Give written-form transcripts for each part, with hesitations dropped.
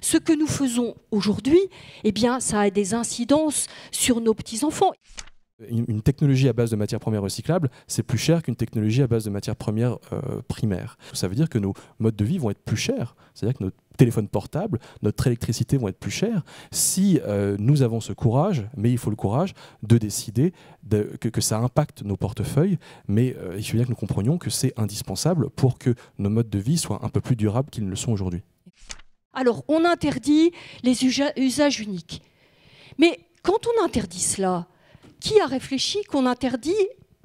ce que nous faisons aujourd'hui, eh bien, ça a des incidences sur nos petits-enfants. Une technologie à base de matières premières recyclables, c'est plus cher qu'une technologie à base de matières premières primaires. Ça veut dire que nos modes de vie vont être plus chers. C'est-à-dire que nos téléphones portables, notre électricité vont être plus chers si nous avons ce courage, mais il faut le courage de décider que ça impacte nos portefeuilles, mais il faut bien que nous comprenions que c'est indispensable pour que nos modes de vie soient un peu plus durables qu'ils ne le sont aujourd'hui. Alors, on interdit les usages uniques. Mais quand on interdit cela, qui a réfléchi qu'on interdit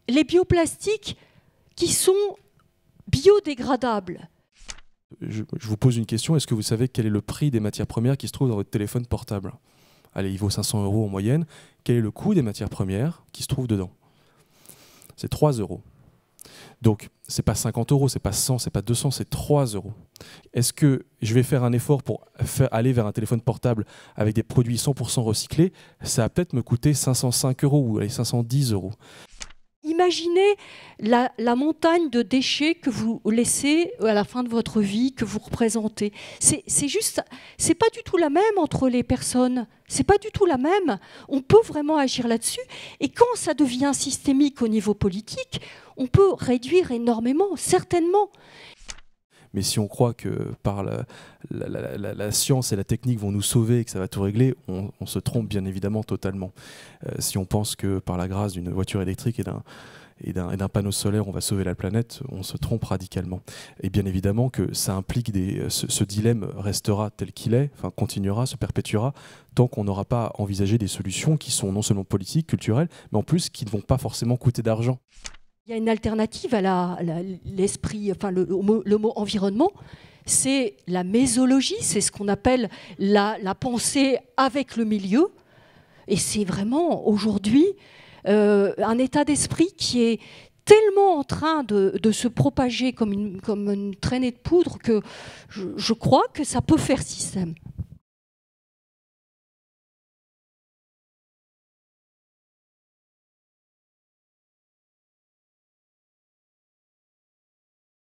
les bioplastiques qui sont biodégradables? Je vous pose une question, est-ce que vous savez quel est le prix des matières premières qui se trouvent dans votre téléphone portable? Allez, il vaut 500 € en moyenne. Quel est le coût des matières premières qui se trouvent dedans? C'est 3 €. Donc, ce n'est pas 50 €, ce n'est pas 100, ce n'est pas 200, c'est 3 €. Est-ce que je vais faire un effort pour aller vers un téléphone portable avec des produits 100% recyclés? Ça va peut-être me coûter 505 € ou 510 €. Imaginez la montagne de déchets que vous laissez à la fin de votre vie, que vous représentez. C'est pas du tout la même entre les personnes. C'est pas du tout la même. On peut vraiment agir là-dessus. Et quand ça devient systémique au niveau politique, on peut réduire énormément, certainement. Mais si on croit que par la science et la technique vont nous sauver et que ça va tout régler, on se trompe bien évidemment totalement. Si on pense que par la grâce d'une voiture électrique et d'un panneau solaire, on va sauver la planète, on se trompe radicalement. Et bien évidemment que ça implique ce dilemme restera tel qu'il est, enfin continuera, se perpétuera, tant qu'on n'aura pas envisagé des solutions qui sont non seulement politiques, culturelles, mais en plus qui ne vont pas forcément coûter d'argent. Il y a une alternative à l'esprit, enfin le mot environnement, c'est la mésologie, c'est ce qu'on appelle la pensée avec le milieu. Et c'est vraiment aujourd'hui un état d'esprit qui est tellement en train de se propager comme une traînée de poudre que je crois que ça peut faire système.